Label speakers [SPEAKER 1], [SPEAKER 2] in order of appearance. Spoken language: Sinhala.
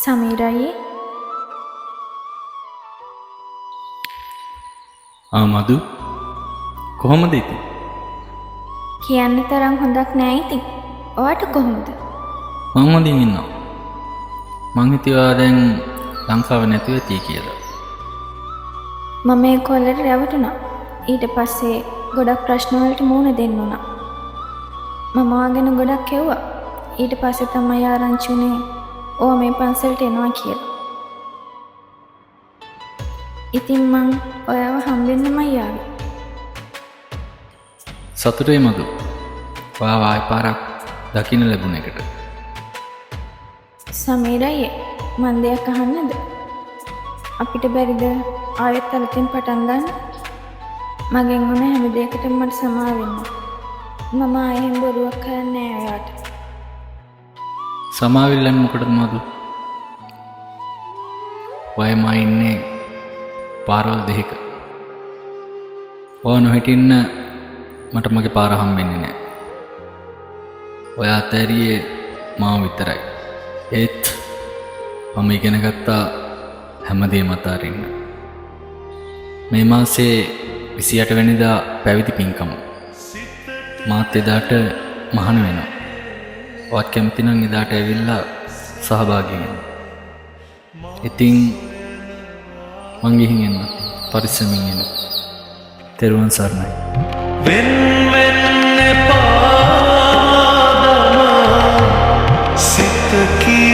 [SPEAKER 1] සමීරයි
[SPEAKER 2] මදු කොහොමද ඉතින්?
[SPEAKER 1] කියන්න තරම් හොඳක් නෑ ඉතින්. ඔයාට කොහොමද?
[SPEAKER 2] මං හොඳින් ඉන්නවා. මං හිතුවා දැන් ලංකාව නැතුව ඇති කියලා.
[SPEAKER 1] මම මේ කොල්ලට රැවටුණා. ඊට පස්සේ ගොඩක් ප්‍රශ්න වලට මුහුණ දෙන්න උනා. මම ආගෙන ගොඩක් කෙව්වා. ඊට පස්සේ තමයි ආරංචි උනේ ඔයා මේ පන්සලට එනවා කියලා. ඉතින් මං ඔයාව හම්බෙන්නමයි ආවේ.
[SPEAKER 2] සතුටුයි මදු. ඔයාව ආයෙ පාරක් දකින්න ලැබුණ එකට.
[SPEAKER 1] සමීරයි මන් දෙයක් අහන්නද? අපිට බැරිද ආයෙත් අලුතින් පටන් ගන්න? මගෙන් වුණ හැම දෙයකටම මට සමාව වෙන්න. මම ආයෙත් බොරුවක් කරන්නේ නෑ ඔයාට.
[SPEAKER 2] සමාවිල්ලන් මොකටද මදු? ඔයම ඉන්නේ පාරවල් දෙක. ඔය නොහිටින්න මට මගේ පාර හම්බෙන්නේ නෑ. ඔයා අතෑරියේ මාව විතරයි. ඒත් මම ඉගෙන ගත්තා හැමදේම අතාරින්න. මේ මාසේ 28 වෙනිදා පැවිදි පින්කම. මාත් එදාට මහාන වෙනවා. ඔයත් කැමති නම් එදාට ඇවිල්ලා සහභාගී වෙන්න. ඉතින් මං ගිහින් එන්න. පරිස්සමින් එන්න. තෙරුවන් සරණයි.
[SPEAKER 3] වෙන් වෙන්න එපා.